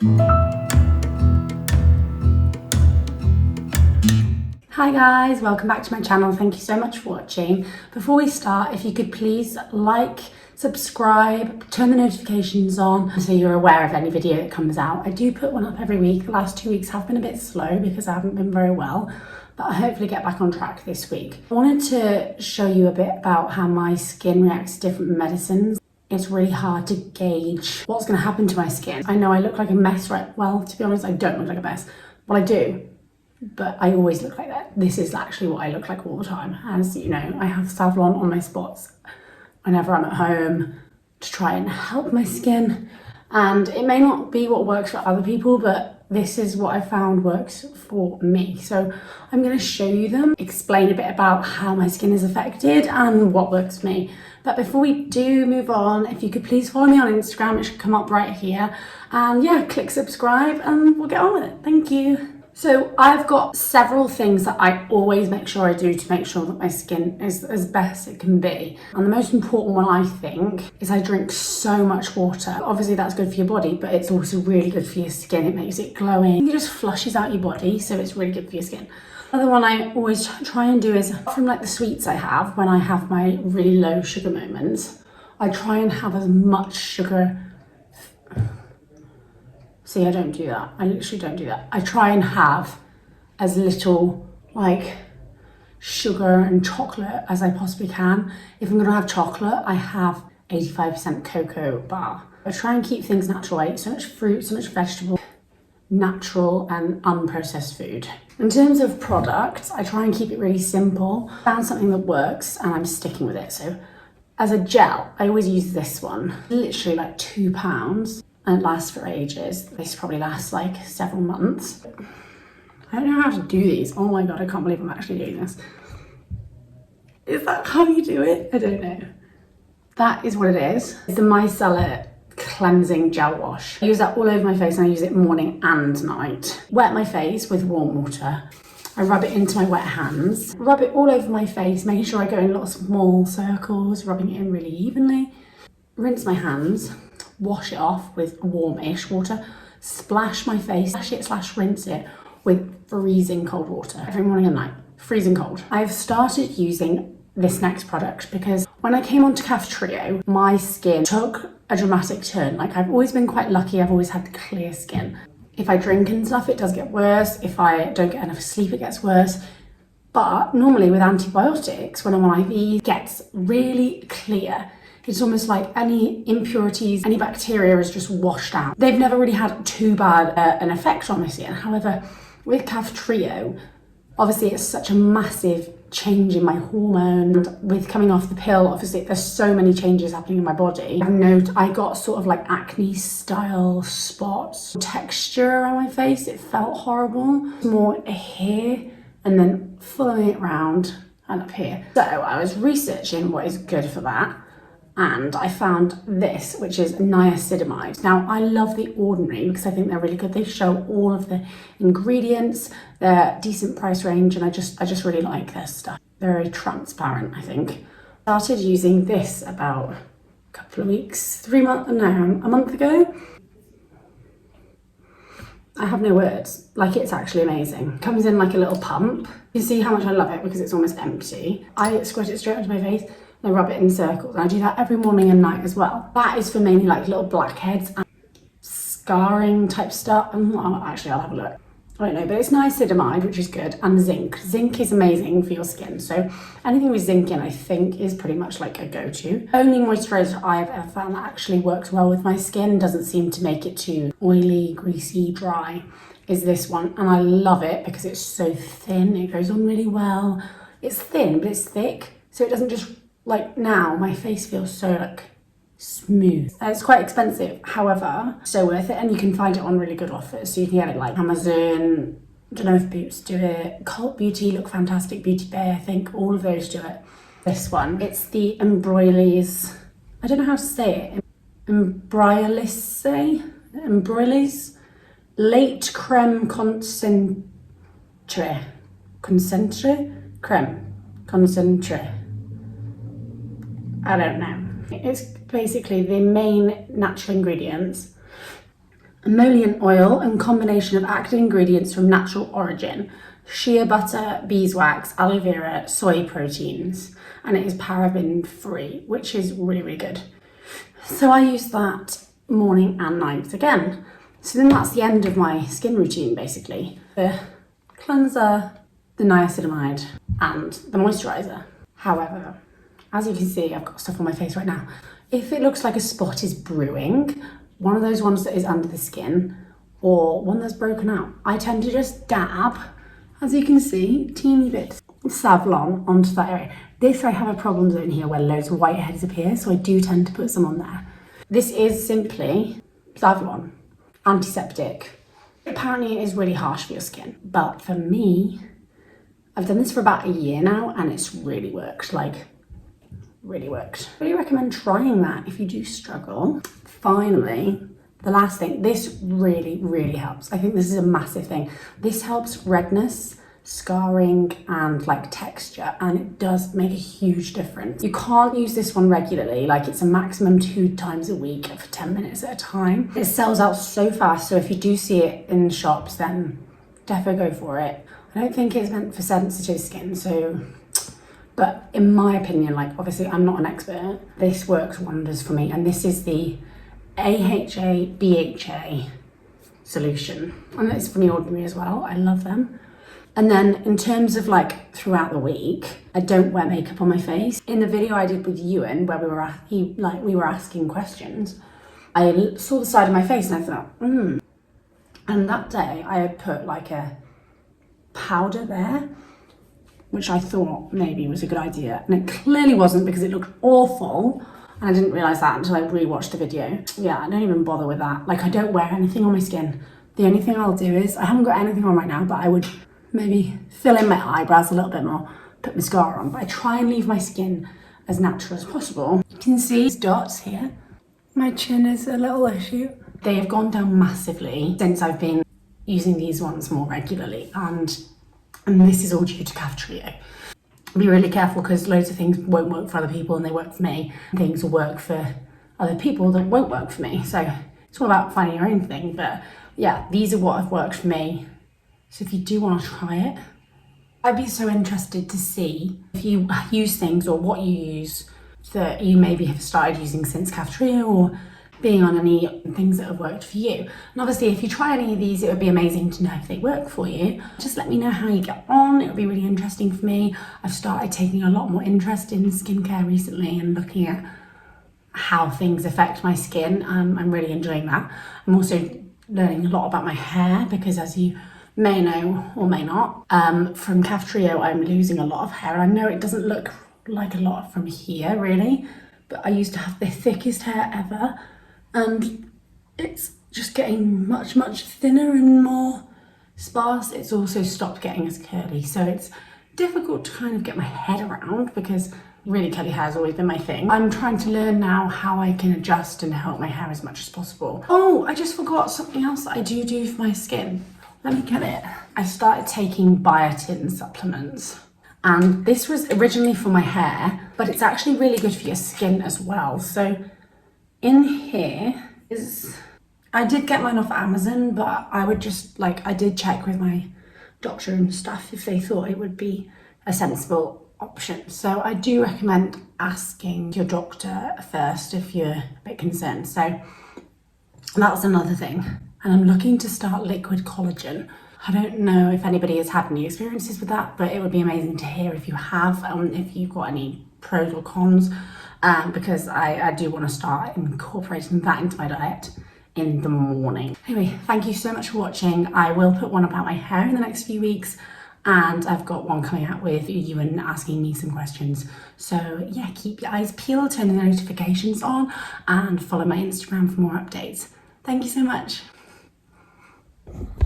Hi guys, welcome back to my channel. Thank you so much for watching. Before we start, if you could please like, subscribe, turn the notifications on so you're aware of any video that comes out. I do put one up every week. The last 2 weeks have been a bit slow because I haven't been very well, but I'll hopefully get back on track this week. I wanted to show you a bit about how my skin reacts to different medicines. It's really hard to gauge what's going to happen to my skin. I know I look like a mess, right? Well, to be honest, I don't look like a mess. Well, I do. But I always look like that. This is actually what I look like all the time. As you know, I have Savlon on my spots whenever I'm at home to try and help my skin. And it may not be what works for other people, but this is what I found works for me. So I'm going to show you them, explain a bit about how my skin is affected and what works for me. But before we do move on, if you could please follow me on Instagram, it should come up right here. And yeah, click subscribe and we'll get on with it. Thank you. So I've got several things that I always make sure I do to make sure that my skin is as best it can be. And the most important one, I think, is I drink so much water. Obviously that's good for your body, but it's also really good for your skin. It makes it glowing. It just flushes out your body, so it's really good for your skin. Another one I always try and do is, from like the sweets I have, when I have my really low sugar moments, I try and have as much sugar. See, I don't do that. I literally don't do that. I try and have as little like sugar and chocolate as I possibly can. If I'm gonna have chocolate, I have 85% cocoa bar. I try and keep things natural. I eat so much fruit, so much vegetable, natural and unprocessed food. In terms of products, I try and keep it really simple. Found something that works and I'm sticking with it. So as a gel, I always use this one. Literally like £2. And it lasts for ages. This probably lasts like several months. I don't know how to do these. Oh my God, I can't believe I'm actually doing this. Is that how you do it? I don't know. That is what it is. It's the Micellar cleansing gel wash. I use that all over my face and I use it morning and night. Wet my face with warm water. I rub it into my wet hands. Rub it all over my face, making sure I go in lots of small circles, rubbing it in really evenly. Rinse my hands. Wash it off with warmish water, splash my face, rinse it with freezing cold water every morning and night, freezing cold. I've started using this next product because when I came onto Kaftrio, my skin took a dramatic turn. Like I've always been quite lucky, I've always had clear skin. If I drink and stuff, it does get worse. If I don't get enough sleep, it gets worse. But normally with antibiotics, when I'm on IV, it gets really clear. It's almost like any impurities, any bacteria is just washed out. They've never really had too bad an effect on my skin. However, with Kaftrio, obviously it's such a massive change in my hormone. And with coming off the pill, obviously there's so many changes happening in my body. I got sort of like acne style spots, texture around my face. It felt horrible. More here and then following it around and up here. So I was researching what is good for that. And I found this, which is Niacidamide. Now, I love The Ordinary because I think they're really good. They show all of the ingredients, they're decent price range, and I just really like their stuff. They're very transparent, I think. Started using this about a couple of weeks, a month ago. I have no words. Like, it's actually amazing. Comes in like a little pump. You can see how much I love it because it's almost empty. I squirt it straight onto my face. I rub it in circles and I do that every morning and night as well. That is for mainly like little blackheads and scarring type stuff. Actually, I'll have a look. I don't know, but it's niacinamide, which is good, and zinc. Zinc is amazing for your skin. So anything with zinc in, I think, is pretty much like a go-to. Only moisturiser I've ever found that actually works well with my skin, doesn't seem to make it too oily, greasy, dry, is this one. And I love it because it's so thin. It goes on really well. It's thin, but it's thick. So it doesn't just, like now, my face feels so like smooth. It's quite expensive, however, so worth it, and you can find it on really good offers. So you can get it like Amazon, I don't know if Boots do it, Cult Beauty look fantastic, Beauty Bay, I think, all of those do it. This one, it's the Embroylisse, I don't know how to say it, Embroylisse Late Creme Concentre, Creme Concentre. I don't know. It's basically the main natural ingredients Emollient oil and combination of active ingredients from natural origin. Shea butter, beeswax, aloe vera, soy proteins. And it is paraben free, which is really, really good. So I use that morning and night again. So then that's the end of my skin routine, basically. The cleanser, the niacinamide, and the moisturiser. However, as you can see, I've got stuff on my face right now. If it looks like a spot is brewing, one of those ones that is under the skin, or one that's broken out, I tend to just dab, as you can see, teeny bits of Savlon onto that area. This I have a problem zone here where loads of whiteheads appear, so I do tend to put some on there. This is simply Savlon, antiseptic. Apparently it is really harsh for your skin, but for me, I've done this for about a year now and it's really worked, like really worked. I really recommend trying that if you do struggle. Finally, the last thing, this really, really helps. I think this is a massive thing. This helps redness, scarring, and like texture, and it does make a huge difference. You can't use this one regularly, like it's a maximum 2 times a week for 10 minutes at a time. It sells out so fast, so if you do see it in shops, then defo go for it. I don't think it's meant for sensitive skin, so, but in my opinion, like obviously I'm not an expert, this works wonders for me, and this is the AHA BHA solution, and it's from The Ordinary as well. I love them. And then in terms of like throughout the week, I don't wear makeup on my face. In the video I did with Ewan, where we were asking questions, I saw the side of my face and I thought, And that day I had put like a powder there, which I thought maybe was a good idea, and it clearly wasn't because it looked awful. And I didn't realise that until I rewatched the video. Yeah, I don't even bother with that. Like, I don't wear anything on my skin. The only thing I'll do is, I haven't got anything on right now, but I would maybe fill in my eyebrows a little bit more, put mascara on. But I try and leave my skin as natural as possible. You can see these dots here. My chin is a little issue. They have gone down massively since I've been using these ones more regularly. And this is all due to Kaftrio. Be really careful because loads of things won't work for other people and they work for me. Things will work for other people that won't work for me. So it's all about finding your own thing. But yeah, these are what have worked for me. So if you do want to try it, I'd be so interested to see if you use things or what you use that you maybe have started using since Kaftrio, or being on any things that have worked for you. And obviously if you try any of these, it would be amazing to know if they work for you. Just let me know how you get on. It would be really interesting for me. I've started taking a lot more interest in skincare recently and looking at how things affect my skin. I'm really enjoying that. I'm also learning a lot about my hair because, as you may know or may not, from Kaftrio I'm losing a lot of hair, and I know it doesn't look like a lot from here really, but I used to have the thickest hair ever, and it's just getting much, much thinner and more sparse. It's also stopped getting as curly, so it's difficult to kind of get my head around because really curly hair has always been my thing. I'm trying to learn now how I can adjust and help my hair as much as possible. Oh, I just forgot something else that I do for my skin. Let me get it. I started taking Biotin Supplements, and this was originally for my hair, but it's actually really good for your skin as well. So in here is, I did get mine off Amazon, but I would just I did check with my doctor and stuff if they thought it would be a sensible option. So I do recommend asking your doctor first if you're a bit concerned. So that's another thing. And I'm looking to start liquid collagen. I don't know if anybody has had any experiences with that, but it would be amazing to hear if you have, if you've got any pros or cons, because I do want to start incorporating that into my diet in the morning. Anyway, thank you so much for watching. I will put one about my hair in the next few weeks, and I've got one coming out with you and asking me some questions. So yeah, keep your eyes peeled, turn the notifications on, and follow my Instagram for more updates. Thank you so much.